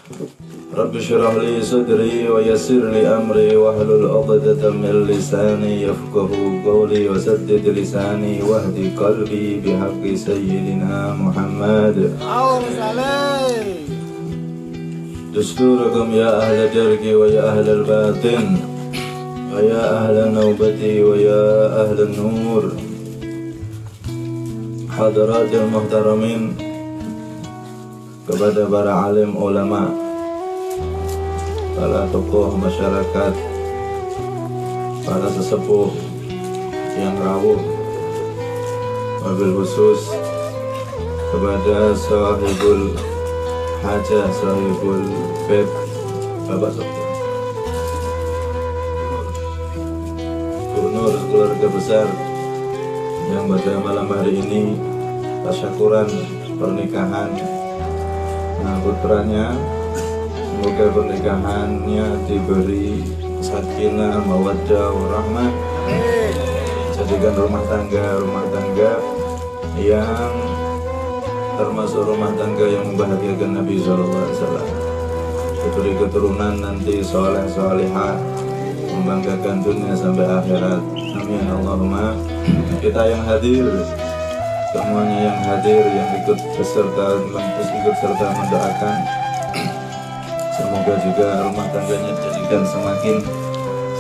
Rabbi shrah li sadri wa yassir li amri wahlul 'uqdatam min lisani yafqahu qawli wa saddid lisani wahdi qalbi bihaqqi sayyidina Muhammad. Dusturakum ya ahla darki wa ya ahla al-batin wa ya ahla nawbati wa ya ahla nur. Hadaratul muhtaramin, kepada para alim ulama, para tokoh masyarakat, para sesepuh yang rawuh, wabil khusus kepada sahibul hajah, sahibul beb, Bapak Sopir Nur, keluarga besar yang pada malam hari ini tasyakuran pernikahan putranya. Semoga pernikahannya diberi sakinah, mawaddah, warahmah, jadikan rumah tangga yang termasuk rumah tangga yang membahagiakan Nabi SAW. Diberi keturunan nanti soleh solehah, membanggakan dunia sampai akhirat. Amin Allahumma. Kita yang hadir, semuanya yang hadir, yang ikut serta mendoakan, semoga juga rumah tangganya dijadikan semakin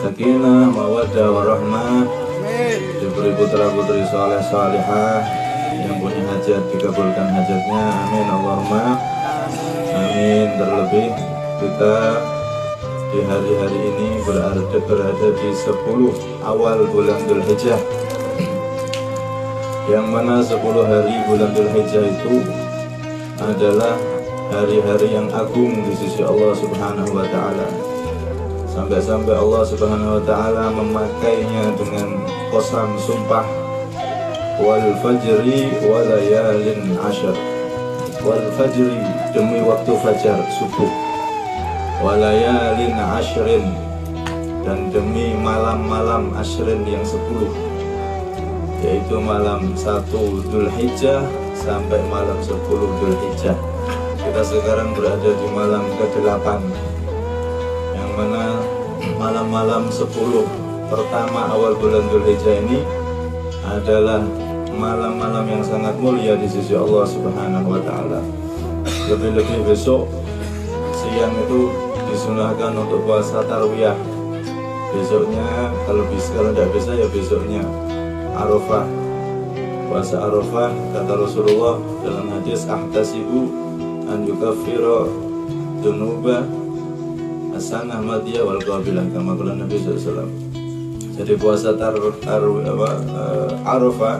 sakinah, mawaddah, warahmah, diberi putra-putri soleh solehah, yang punya hajat dikabulkan hajatnya. Amin Allahumma amin. Terlebih kita di hari-hari ini berada di 10 awal bulan Dzulhijjah, yang mana 10 hari bulan Dzulhijjah itu adalah hari-hari yang agung di sisi Allah Subhanahu wa Ta'ala. Sampai-sampai Allah Subhanahu wa Ta'ala memakainya dengan qasam, sumpah, wal fajri wa layalin ashar. Wal fajri, demi waktu fajar, subuh, wa layalin ashrin, dan demi malam-malam ashrin yang 10, yaitu malam 1 Dzulhijjah sampai malam 10 Dzulhijjah. Kita sekarang berada di malam ke-8, yang mana malam-malam 10 pertama awal bulan Dzulhijjah ini adalah malam-malam yang sangat mulia di sisi Allah Subhanahu wa Ta'ala. Lebih-lebih besok siang itu disunahkan untuk puasa tarwiyah. Besoknya kalau tidak bisa ya besoknya Arafah, puasa Arafah. Kata Rasulullah dalam hadis, ahtasibu an yukaffira dunuba hasanah madiyah wal qabilah, kama qala Nabi SAW. Jadi puasa Arafah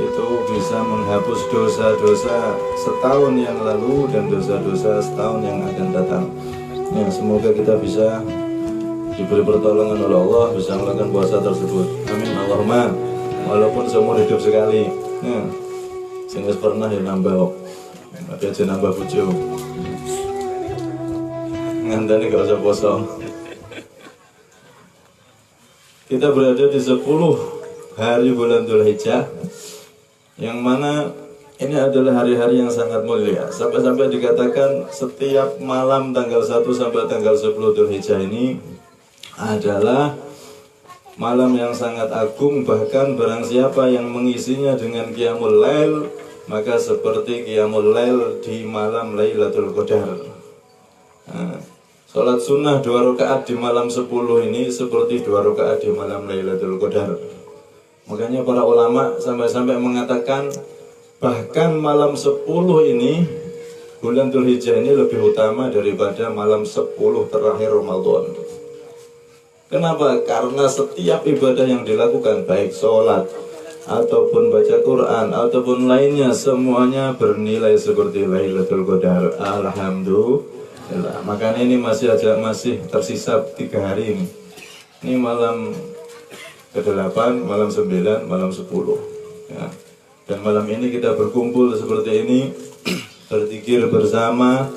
itu bisa menghapus dosa-dosa setahun yang lalu dan dosa-dosa setahun yang akan datang. Ya, semoga kita bisa diberi pertolongan oleh Allah bisa melakukan puasa tersebut. Amin Allahumma. Walaupun seumur hidup sekali, ya, sehingga pernah ya nambah, tapi aja nambah bujo, ngandani gak usah poso. Kita berada di 10 hari bulan Dzulhijjah, yang mana ini adalah hari-hari yang sangat mulia. Sampai-sampai dikatakan setiap malam tanggal 1 sampai tanggal 10 Dzulhijjah ini adalah malam yang sangat agung. Bahkan barang siapa yang mengisinya dengan qiyamul lail, maka seperti qiyamul lail di malam Lailatul Qadar. Salat sunnah 2 rakaat di malam 10 ini seperti 2 rakaat di malam Lailatul Qadar. Makanya para ulama sampai-sampai mengatakan bahkan malam 10 ini, bulan Dzulhijjah ini lebih utama daripada malam 10 terakhir Ramadan. Kenapa? Karena setiap ibadah yang dilakukan, baik sholat ataupun baca Quran ataupun lainnya, semuanya bernilai seperti Lailatul Qadar. Alhamdulillah. Makanya ini masih tersisa 3 hari ini. Ini malam ke-8, malam 9, malam 10. Ya. Dan malam ini kita berkumpul seperti ini, berzikir bersama,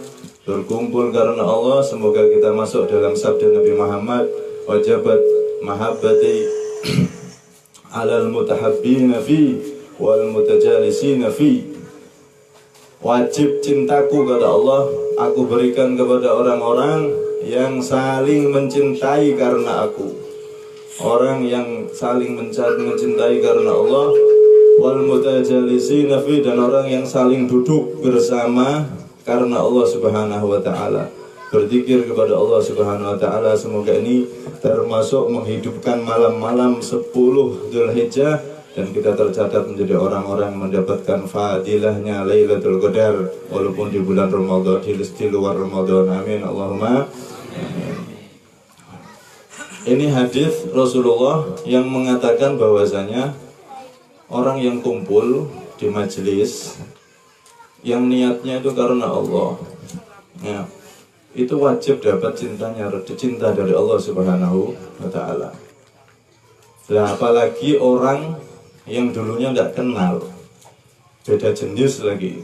berkumpul karena Allah. Semoga kita masuk dalam sabda Nabi Muhammad, wajabat mahabbati alal mutahabbina fi wal mutajalisina fi. Wajib cintaku, kata Allah, aku berikan kepada orang-orang yang saling mencintai karena aku, orang yang saling mencintai karena Allah, wal mutajalisina fi, dan orang yang saling duduk bersama karena Allah Subhanahu wa taala, berzikir kepada Allah Subhanahu wa taala. Semoga ini termasuk menghidupkan malam-malam 10 Dzulhijjah dan kita tercatat menjadi orang-orang yang mendapatkan fadilahnya Lailatul Qadar walaupun di bulan Ramadan, di luar Ramadan. Amin Allahumma. Ini hadis Rasulullah yang mengatakan bahwasanya orang yang kumpul di majelis yang niatnya itu karena Allah, ya, itu wajib dapat cinta dari Allah Subhanahu wa taala. Nah, apalagi orang yang dulunya tidak kenal, beda jenis lagi,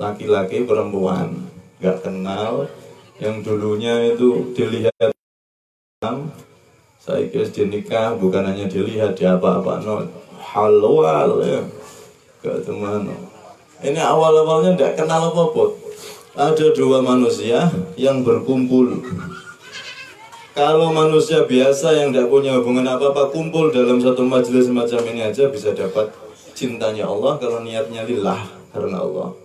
laki-laki perempuan nggak kenal, yang dulunya itu dilihat, saya kira nikah bukan hanya dilihat di apa-apa, no, halal ya, gak teman. Ini awal-awalnya tidak kenal apa-apa. Ada dua manusia yang berkumpul. Kalau manusia biasa yang tidak punya hubungan apa-apa kumpul dalam satu majelis semacam ini aja bisa dapat cintanya Allah kalau niatnya lillah karena Allah.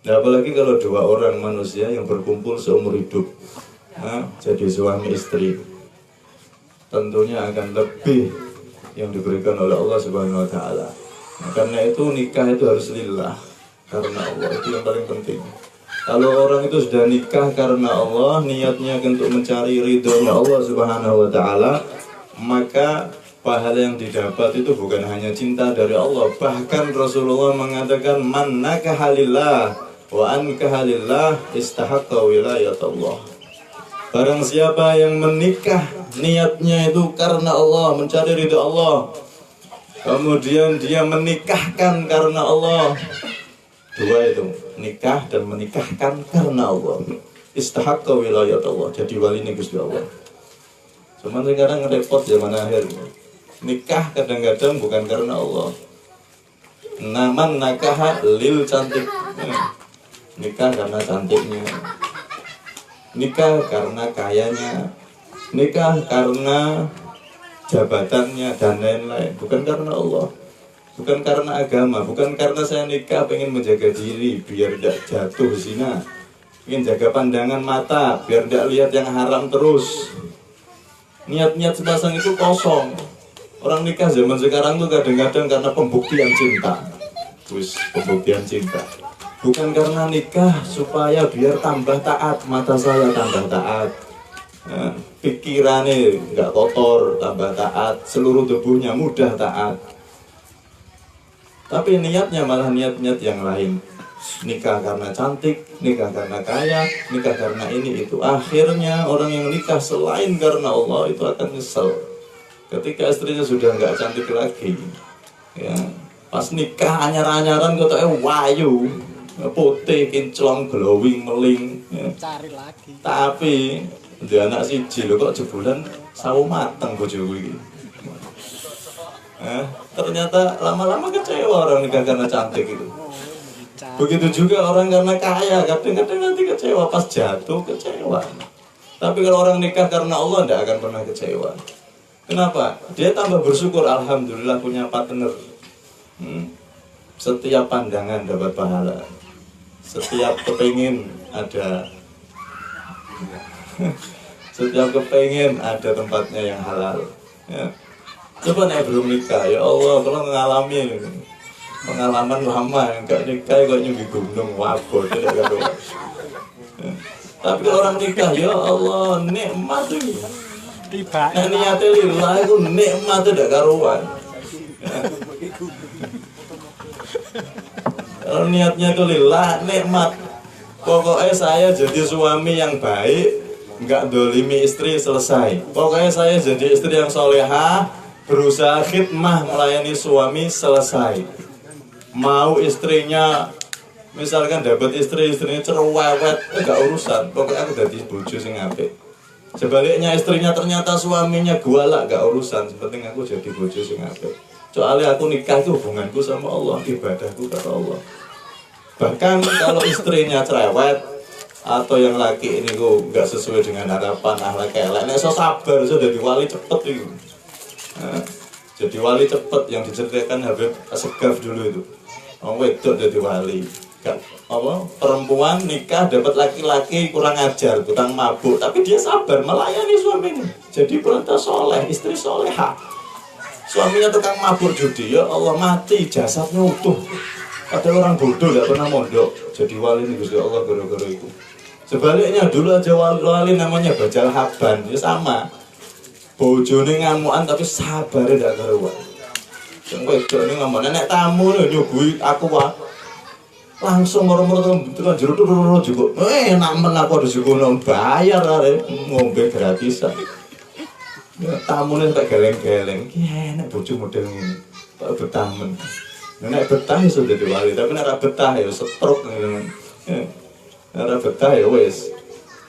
Nah, apalagi kalau dua orang manusia yang berkumpul seumur hidup, nah, jadi suami istri, tentunya akan lebih yang diberikan oleh Allah Subhanahu wa taala. Nah, karena itu nikah itu harus lillah karena Allah, itu yang paling penting. Kalau orang itu sudah nikah karena Allah, niatnya untuk mencari ridhonya Allah Subhanahu wa taala, maka pahala yang didapat itu bukan hanya cinta dari Allah. Bahkan Rasulullah mengatakan man nakaha lillah wa ankaha lillah istahaqqa wilayatullah. Barang siapa yang menikah niatnya itu karena Allah, mencari ridho Allah, kemudian dia menikahkan karena Allah, dua itu, nikah dan menikahkan karena Allah, istahaqqa wilayatullah, jadi wali Gusti Allah. Cuman sekarang repot zaman akhir, nikah kadang-kadang bukan karena Allah. Naman nakaha lil cantik, nikah karena cantiknya, nikah karena kayanya, nikah karena jabatannya dan lain-lain, bukan karena Allah. Bukan karena agama, bukan karena saya nikah pengen menjaga diri biar tidak jatuh zina, ingin jaga pandangan mata biar tidak lihat yang haram terus. Niat-niat sepasang itu kosong. Orang nikah zaman sekarang tuh kadang-kadang karena pembuktian cinta. Terus pembuktian cinta, bukan karena nikah supaya biar tambah taat, mata saya tambah taat, nah, pikirannya nggak kotor, tambah taat, seluruh tubuhnya mudah taat. Tapi niatnya malah niat-niat yang lain. Nikah karena cantik, nikah karena kaya, nikah karena ini itu. Akhirnya orang yang nikah selain karena Allah itu akan nyesel ketika istrinya sudah nggak cantik lagi, ya. Pas nikah anyar-anyaran kok wayu, putih, kinclong, glowing, meling, ya. Cari lagi. Tapi dia anak siji lho kok jebulan sawu mateng bojoku iki. Ternyata lama-lama kecewa orang nikah karena cantik itu. Begitu juga orang karena kaya, kadang-kadang nanti kecewa, pas jatuh kecewa. Tapi kalau orang nikah karena Allah tidak akan pernah kecewa. Kenapa? Dia tambah bersyukur, alhamdulillah punya partner. Setiap pandangan dapat pahala, setiap kepingin ada setiap kepingin ada tempatnya yang halal, ya. Coba nih belum nikah, ya Allah, kalau mengalami pengalaman lama, enggak nikah kok nyubi gunung wabot, tidak karuan. Tapi kalau orang nikah, ya Allah, nikmat itu. Nah, niatnya lillah itu nikmat tidak karuan. Kalau niatnya itu lillah, nikmat. Pokoknya saya jadi suami yang baik, enggak dolimi istri, selesai. Pokoknya saya jadi istri yang solehah, berusaha khidmah melayani suami, selesai. Mau istrinya misalkan dapat istrinya cerewet, enggak urusan, pokoknya aku jadi bojo sing apik. Sebaliknya istrinya ternyata suaminya gualak, enggak urusan, sepenting aku jadi bojo sing apik. Soalnya aku nikah itu hubunganku sama Allah, ibadahku kepada Allah. Bahkan kalau istrinya cerewet, atau yang laki ini kok nggak sesuai dengan harapan akhlak elek, nek so sabar so jadi wali cepet itu. Nah, jadi wali cepet yang diceritakan Habib Assegaf dulu itu. Orang wedok jadi wali. Gak, apa, perempuan nikah dapat laki-laki kurang ajar, kurang mabuk, tapi dia sabar melayani suaminya. Jadi perantau soleh, istri soleha. Suaminya tukang mabuk judi, ya Allah mati, jasadnya utuh. Ada orang bodoh gak pernah mondok, jadi wali ini Gusti Allah gara-gara itu. Sebaliknya dulu aja wali namanya Bajal Haban, ya sama. Bojone ngamuan tapi sabar gak karuan. Sing wedok ini ngomong, nek tamu nyuguhi aku wae. Langsung moro-moro tekan jero juga. Namen aku ada juga bayar arek ngombe gratisan. Ya tamune tak geleng-geleng. Ki enak bojo model ngene. Tak betah men. Nek betah iso dadi wali, tapi nek ora betah ya setruk ngene. Nek ora betah ya wis.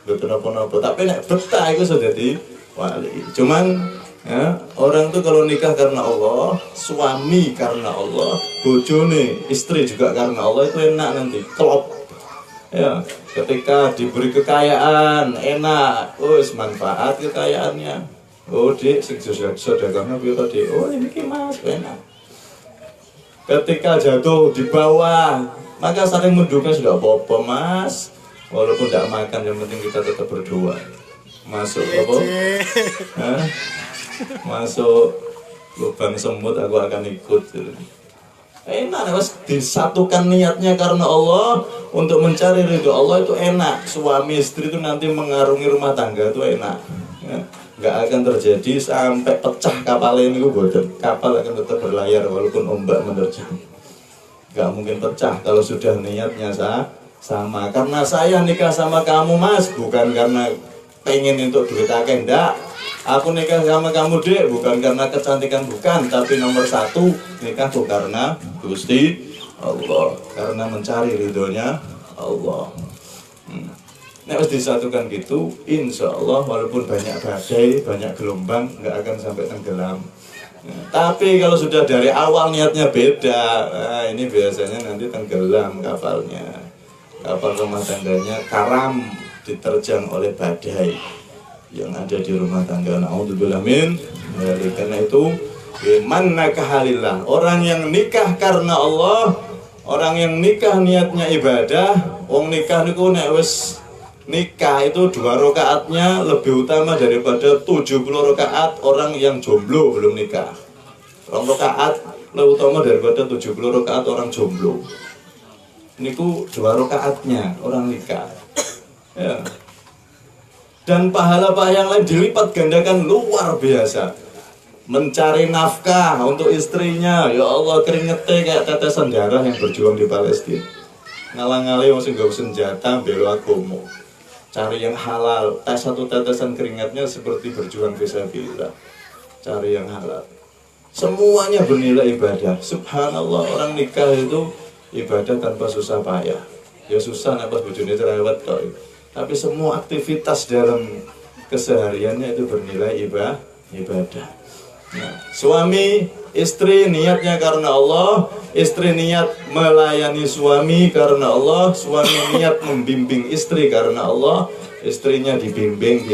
Mboten apa-apa, tapi nek betah iku iso dadi wali. Cuman ya, orang tuh kalau nikah karena Allah, suami karena Allah, bojone, istri juga karena Allah itu enak nanti, klop. Ya, ketika diberi kekayaan, enak, manfaat kekayaannya. Oh, dik, sing sedekahnya piro dik? Oh, ini Mas, enak. Ketika jatuh di bawah, maka saling mendukung sudah apa-apa Mas. Walaupun tidak makan, yang penting kita tetap berdoa. Masuk apa? Hah? Masuk lubang semut aku akan ikut. Enak, mas disatukan niatnya karena Allah untuk mencari ridho Allah itu enak. Suami istri itu nanti mengarungi rumah tangga itu enak. Ya, nggak akan terjadi sampai pecah kapal ini, kapal akan tetap berlayar walaupun ombak menerjang. Nggak mungkin pecah kalau sudah niatnya sama. Karena saya nikah sama kamu Mas, bukan karena pengen untuk duit akeh, enggak. Aku nikah sama kamu dek, bukan karena kecantikan, bukan, tapi nomor satu nikahku karena Gusti Allah, karena mencari ridhonya Allah. Nek harus disatukan gitu, insya Allah walaupun banyak badai, banyak gelombang, nggak akan sampai tenggelam. Tapi kalau sudah dari awal niatnya beda, nah ini biasanya nanti tenggelam kapalnya, kapal rumah tangganya karam diterjang oleh badai yang ada di rumah tangga. Naudzubillah min. Karena itu man nakahalillah, orang yang nikah karena Allah, orang yang nikah niatnya ibadah. Wong nikah niku nek wis nikah itu 2 rakaatnya lebih utama daripada 70 rakaat orang yang jomblo belum nikah. 2 rakaat lebih utama daripada 70 rakaat orang jomblo. Niku 2 rakaatnya orang nikah. Ya. Dan pahala-pahala yang lain dilipat gandakan luar biasa. Mencari nafkah untuk istrinya, ya Allah keringetnya kayak tetesan darah yang berjuang di Palestina. Ngalang-ngalih wong sing nggawa senjata bela agama. Cari yang halal, satu tetesan keringatnya seperti berjuang fisabilillah. Cari yang halal. Semuanya bernilai ibadah. Subhanallah, orang nikah itu ibadah tanpa susah payah. Ya susah nek pas bojone cerewet kok. Tapi semua aktivitas dalam kesehariannya itu bernilai ibadah. Nah, suami, istri niatnya karena Allah, istri niat melayani suami karena Allah, suami niat membimbing istri karena Allah, istrinya dibimbing,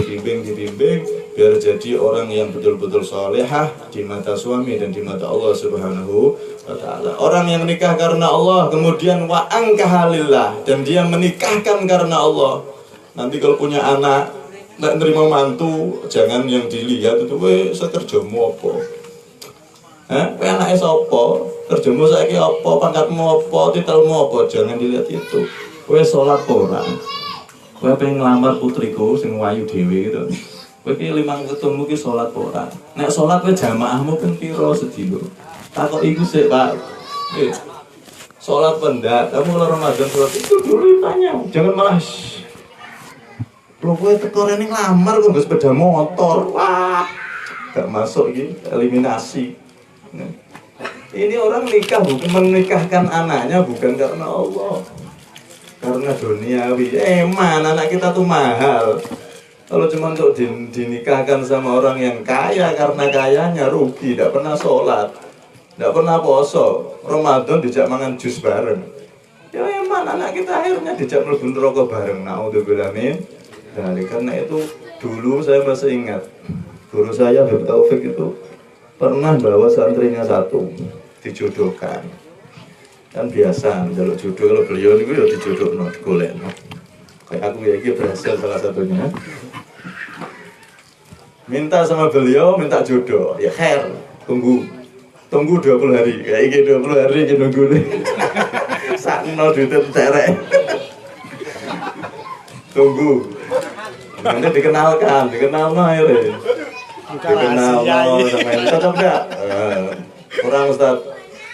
biar jadi orang yang betul-betul salehah di mata suami dan di mata Allah Subhanahu wa ta'ala. Orang yang nikah karena Allah, kemudian wa angkahalillah, dan dia menikahkan karena Allah. Nanti kalau punya anak, nggak nerima mantu, jangan yang dilihat itu, sekerjamu apa? Anaknya apa? Kerjamu saiki apa? Pangkatmu apa? Titelmu apa? Jangan dilihat itu. Sholat orang. Pengen ngelamar putriku, sing wayu dewi gitu. Ki 5 ketemu ki sholat orang. Nek sholat jamaahmu kan piro sedino? Takok iku sih Pak. Sholat pendak. Kamu kalau Ramadan sholat itu dulu tanya. Jangan malah. Lo gue tekor ini ngelamar gue sepeda motor, wah, gak masuk ini eliminasi. Nah, ini orang nikah bukan menikahkan anaknya bukan karena Allah, karena duniawi. Man, anak kita tuh mahal. Kalau cuma untuk dinikahkan sama orang yang kaya karena kayanya rugi, tidak pernah sholat, tidak pernah poso. Ramadan dijak mangan jus bareng. Ya emang anak kita akhirnya dijak mlebu neraka bareng. Naudzubillah min. Nah, karena itu dulu saya masih ingat guru saya Habib Taufik itu pernah bawa santrinya satu dijodohkan. Kan biasa kalau jodoh, kalau beliau itu ya dijodohno, digolekno. Kayak aku ya iki berhasil salah satunya. Minta sama beliau, minta jodoh. Ya khair, tunggu 20 hari. Kayak iki 20 hari iki nunggu nih. Sakno duit terek. Tunggu. Nanti dikenal akhirnya. Dikenal sama ini. Cocok gak? Kurang Ustaz.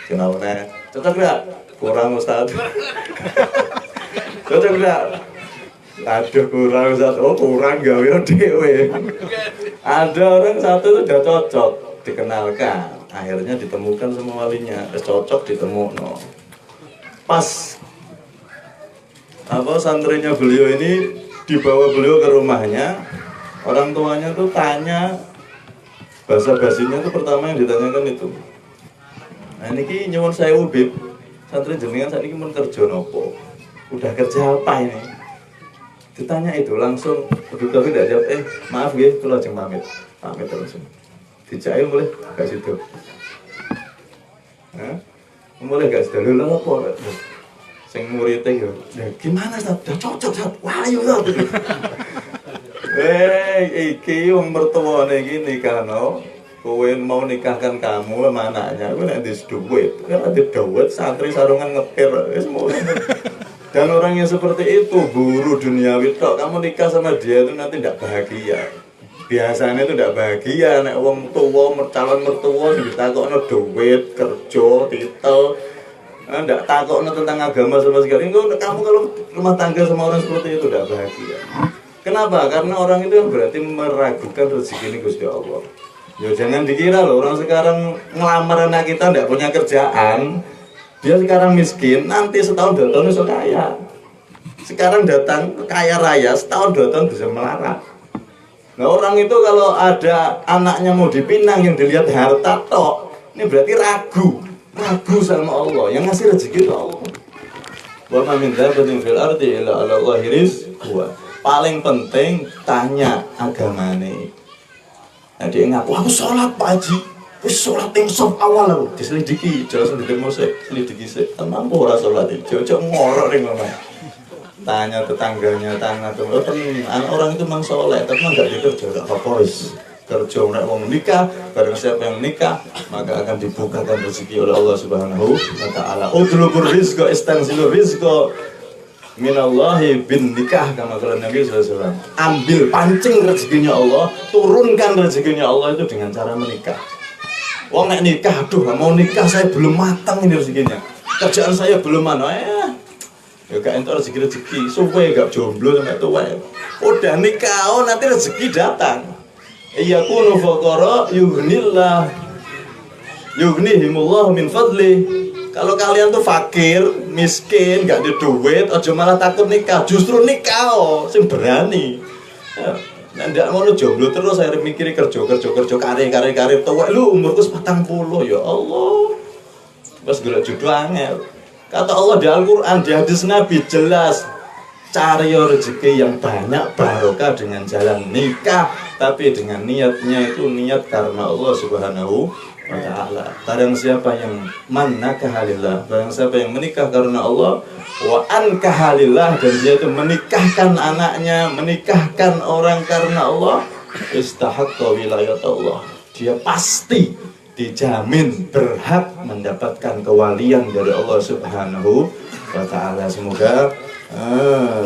Kenal nih. Cocok gak? Kurang Ustaz. Cocok gak? Aduh kurang Ustaz. Oh kurang gawe dewe. Ada orang satu sudah cocok, dikenalkan. Akhirnya ditemukan sama walinya. Cocok ditemukan. Pas santrinya beliau ini dibawa beliau ke rumahnya, orang tuanya tuh tanya, bahasa basinya tuh pertama yang ditanyakan itu, nah ini nyuwun sewu Bib, santri jenengan saat ini mun kerja nopo, udah kerja apa ini? Ditanya itu langsung, tapi tidak jawab, maaf ya, kalau lajeng pamit langsung, dijahit boleh, gak situ, boleh gak situ, lu apa? Sing muridnya yo, gimana Ustaz? Udah cocok Ustaz, wah ayo Ustaz. Iki wong mertuane iki nikahno, kowe mau nikahkan kamu sama anaknya, kowe nek ndis duit, kan ada duit santri sarungan ngepir, wis mau. Dan orang yang seperti itu buru duniawi tok, kamu nikah sama dia itu nanti tidak bahagia. Biasanya itu tidak bahagia, nek wong tua, calon mertua ditakokno duit, kerja, titel. Tidak takut tentang agama sama sekali. Kamu kalau rumah tangga sama orang seperti itu tidak bahagia. Kenapa? Karena orang itu berarti meragukan rezeki ini Gusti Allah. Ya jangan dikira loh orang sekarang ngelamar anak kita tidak punya kerjaan, dia sekarang miskin, nanti setahun 2 tahun bisa kaya. Sekarang datang kaya raya, setahun 2 tahun bisa melarat. Nah orang itu kalau ada anaknya mau dipinang yang dilihat harta tok, ini berarti ragu sama Allah, yang ngasih rezeki itu Allah. Wa ma min dzabbatin fil ardi illa 'ala Allahi rizquha. Paling penting tanya agamane. Nah dia ngaku, aku sholat Pak Haji, wis sholat yang sop awal aku diselidiki, jelas sendiri musik, selidiki sih, tenang ora sholat itu, jauh ngorok nih mama. Tanya tetangganya, tanya anak orang itu memang soleh, tapi nggak dikerja, nggak apa-apa kerja nek wong nikah, bareng siapa yang nikah maka akan dibukakan rezeki oleh Allah Subhanahu wa taala. Utlubur rizqa istanzilur rizqa minallahi bin nikah, kama kala Nabi SAW. Ambil pancing rezekinya Allah, turunkan rezekinya Allah itu dengan cara menikah. Wong nek nikah, aduh mau nikah saya belum matang ini rezekinya. Kerjaan saya belum ya gak entuk rezeki, suwe gak jomblo sampai tua. Udah nikah, nanti rezeki datang. Iyakunu fuqara yughnihimullah min fadli. Kalau kalian tuh fakir, miskin, gak ada duit, aja malah takut nikah. Justru nikah sing berani. Nek ndak ngono jomblo terus saya mikir kerja karir tuwek lu umurku 40 ya Allah. Pas golek jodoh angel. Kata Allah di Al-Qur'an, di hadis Nabi jelas, cari rezeki yang banyak barokah dengan jalan nikah, tapi dengan niatnya itu niat karena Allah Subhanahu wa ta'ala. Barang siapa yang manakahalillah, barang siapa yang menikah karena Allah, wa ankahalillah, dan dia itu menikahkan anaknya, menikahkan orang karena Allah, istahaqqa wilayat Allah, dia pasti dijamin berhak mendapatkan kewalian dari Allah Subhanahu wa ta'ala. Semoga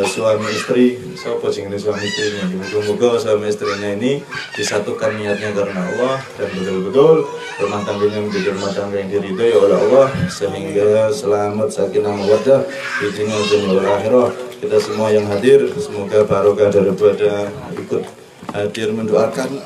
suami istri, siapa sing suami istrinya, moga-moga suami istrinya ini disatukan niatnya karena Allah dan betul-betul rumah tangganya menjadi rumah tangga yang diridhoi oleh Allah, sehingga selamat sakinah mawaddah di dunia dan akhirah. Kita semua yang hadir semoga barokah daripada ikut hadir mendoakan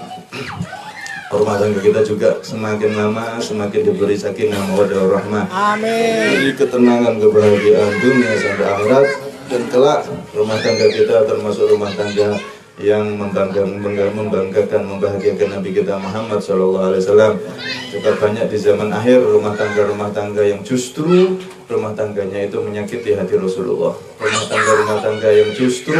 rumah tangga kita juga semakin lama semakin diberi sakinah mawaddah warahmah. Amin. Jadi ketenangan, kebahagiaan dunia sampai akhirat, dan kelak rumah tangga kita termasuk rumah tangga yang membanggakan, membahagiakan Nabi kita Muhammad SAW. Juga banyak di zaman akhir rumah tangga yang justru rumah tangganya itu menyakiti hati Rasulullah. Rumah tangga yang justru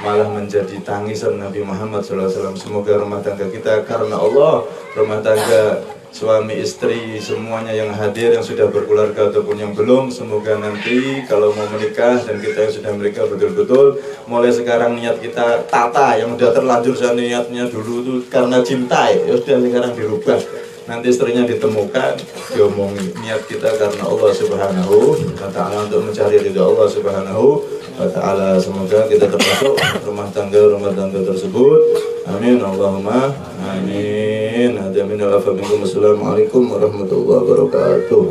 malah menjadi tangisan Nabi Muhammad SAW. Semoga rumah tangga kita karena Allah, rumah tangga suami istri semuanya yang hadir, yang sudah berkeluarga ataupun yang belum, semoga nanti kalau mau menikah dan kita yang sudah menikah betul-betul mulai sekarang niat kita tata, yang udah terlanjur saya niatnya dulu itu karena cinta ya sudah sekarang dirubah, nanti istrinya ditemukan diomongin niat kita karena Allah Subhanahu wa ta'ala, untuk mencari ridha Allah Subhanahu wa ta'ala. Semoga kita termasuk rumah tangga tersebut, amin Allahumma amin. Assalamualaikum warahmatullahi wabarakatuh.